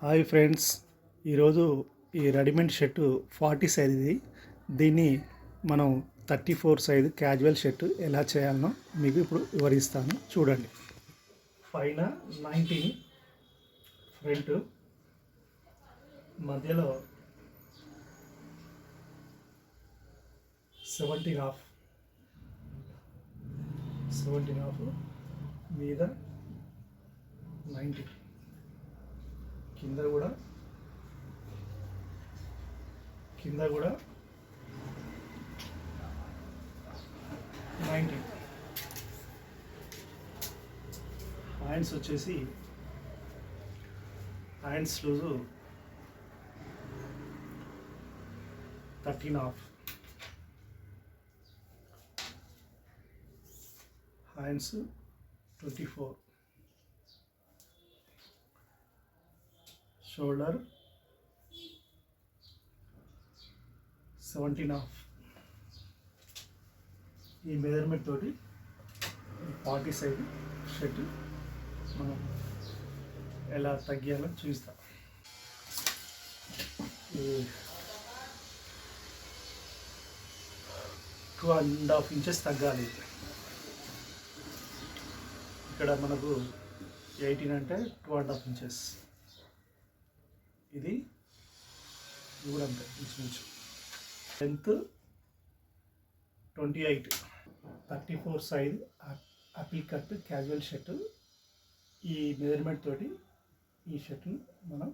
Hi friends, ఈరోజు ఈ readymade shirt 40 size ఇది. దీన్ని మనం 34 సైజు క్యాజువల్ షర్టు ఎలా చేయాలనో మీకు ఇప్పుడు వివరిస్తాను, చూడండి. పైన 19 ఫ్రంట్, మధ్యలో 17 హాఫ్, మీద 19, కింద కూడా 19. హ్యాండ్స్ వచ్చేసి hands loose 13 half, hands 24, shoulder 17 half. ఈ మెజర్మెంట్ తోటి 40 సైజు షర్ట్ మనం ఎలా తగ్గియాలో చూస్తాం. 2.5 ఇంచెస్ తగ్గాలి. ఇక్కడ మనకు 18 అంటే 2.5 ఇంచెస్. ఇది కూడా అంతే, ఇంచుమించు. Length 28. 34 size అపిల్ cut casual shirt. ఈ మెజర్మెంట్ తోటి ఈ షర్ట్ని మనం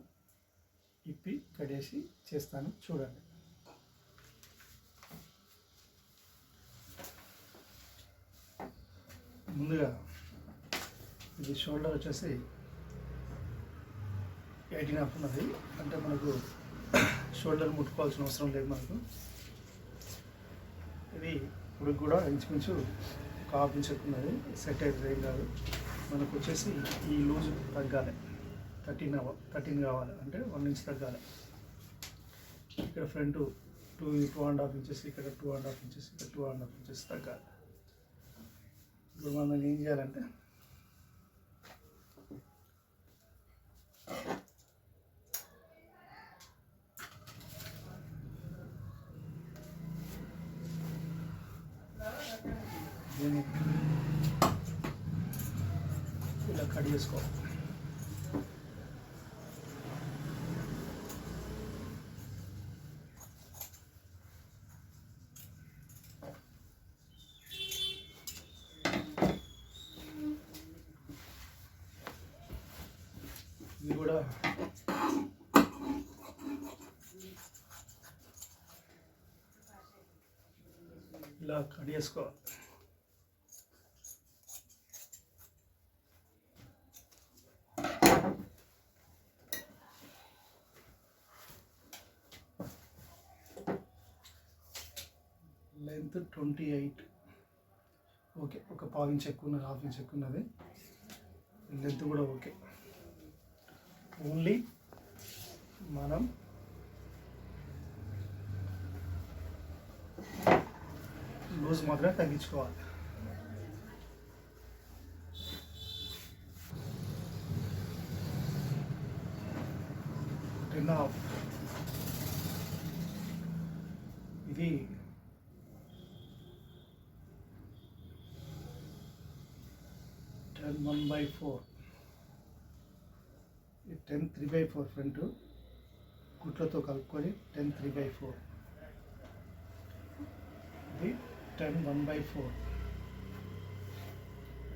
ఇప్పి కడేసి చేస్తాను, చూడండి. ముందుగా ఇది షోల్డర్ వచ్చేసి 18 హాఫ్ ఉన్నది, అంటే మనకు షోల్డర్ ముట్టుకోవాల్సిన అవసరం లేదు మనకు. ఇది ఇప్పుడు కూడా ఇంచుమించు ఒక హాఫ్ ఇంచ్ ఎక్కువ ఉన్నది, సెట్ అయితే ఏం కాదు. మనకు వచ్చేసి ఈ లూజ్ తగ్గాలి, 13 కావాలి, అంటే 1 ఇంచ్ తగ్గాలి. ఇక్కడ ఫ్రంట్ 2.5 ఇంచెస్, ఇక్కడ 2.5 ఇంచెస్, ఇక్కడ 2.5 ఇంచెస్ తగ్గాలి. ఇప్పుడు మనం ఏం చేయాలంటే దీన్ని ఇలా కట్ చేసుకోవాలి. ఇది కూడా ఇలా కట్ చేసుకోవాలి. Length 28, okay. ఒక పావు ఇంచ్ ఎక్కువ ఉన్నది, హాఫ్ ఇంచ్ ఎక్కువ ఉన్నది. లెంత్ కూడా ఓకే. ఓన్లీ మనం లూజ్ మాత్రమే తగ్గించుకోవాలి. టెన్ హాఫ్, ఇది 10 1/4, 10 3/4 ఫ్రంట్ కుట్లతో కలుపుకొని 10 3/4, ఇది 10 1/4,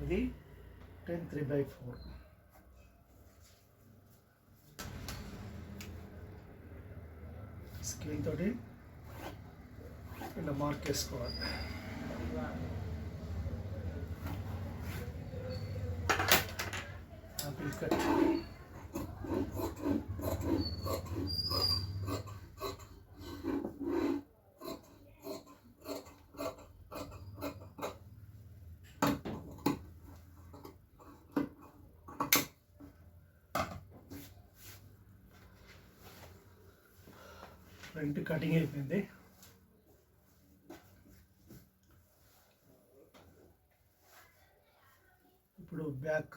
ఇది 10 3/4. స్కేల్ తోటి ఇలా మార్క్ వేసుకోవాలి. ఆపిల్ కట్ ఫ్రంట్ కటింగ్ అయిపోయింది. ఇప్పుడు బ్యాక్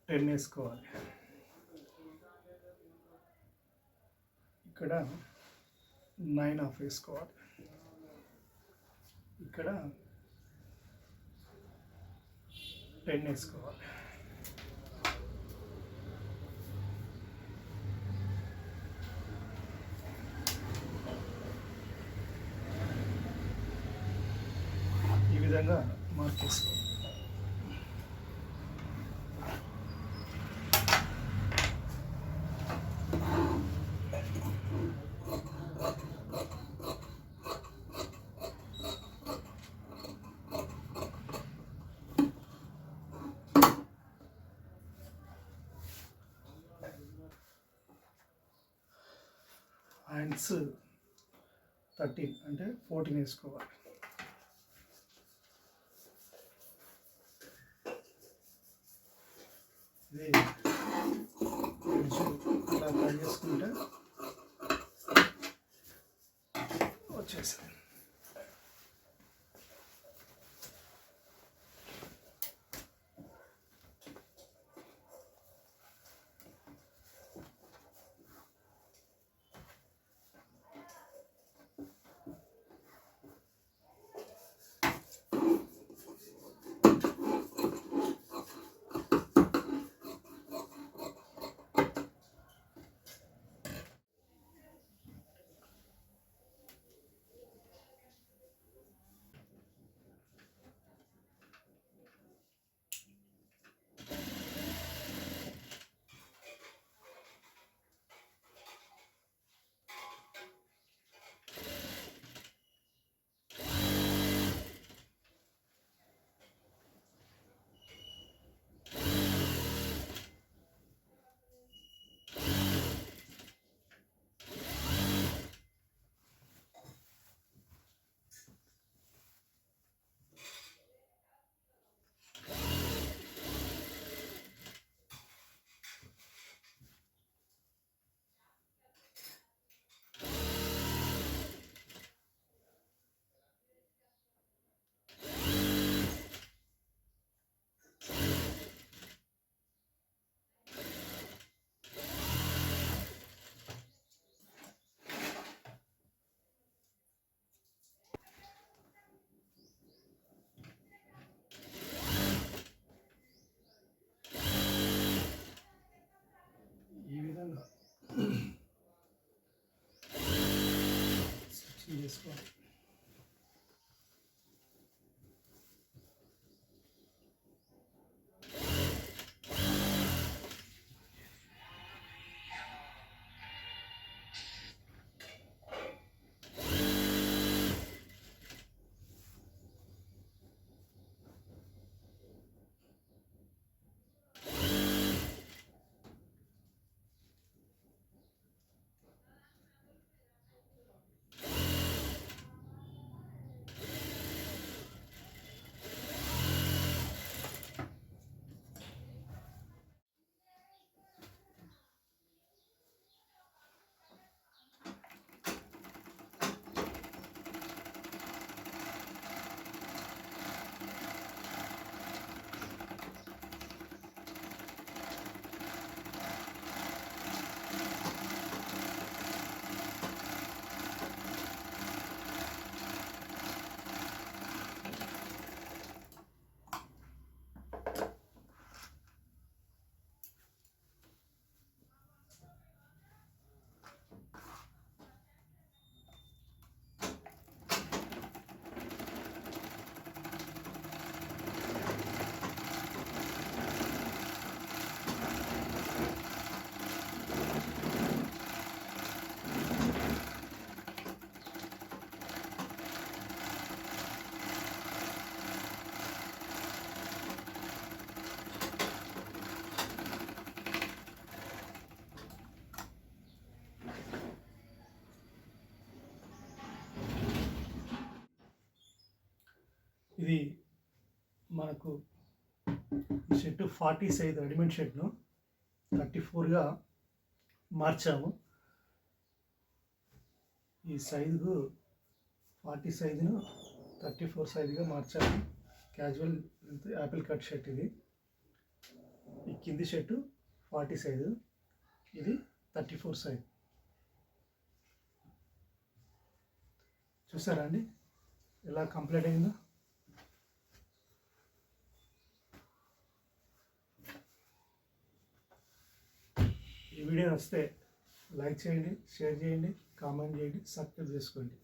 టెన్ వేసుకోవాలి. ఇక్కడ 9.5 వేసుకోవాలి. ఇక్కడ 10 వేసుకోవాలి. ఈ విధంగా మార్క్ చేసుకోవాలి. హ్యాండ్స్ 13 అంటే 14 వేసుకోవాలి. ఇది ఇలా కట్ చేసుకుంటే వచ్చేసింది. చేసుకోవాలి. ఇది మనకు ఈ షర్టు 40 సైజ్ రెడీమేడ్ షర్ట్ను 34గా మార్చాము. ఈ సైజుకు 40 సైజును 34 సైజుగా మార్చాలి. క్యాజువల్ యాపిల్ కట్ షర్ట్ ఇది. ఈ కింది షర్టు 40 సైజు, ఇది 34 సైజు. చూసారా అండి ఎలా కంప్లీట్ అయిందో? ఈ వీడియో నచ్చితే లైక్ చేయండి, షేర్ చేయండి, కామెంట్ చేయండి, సబ్స్క్రైబ్ చేసుకోండి.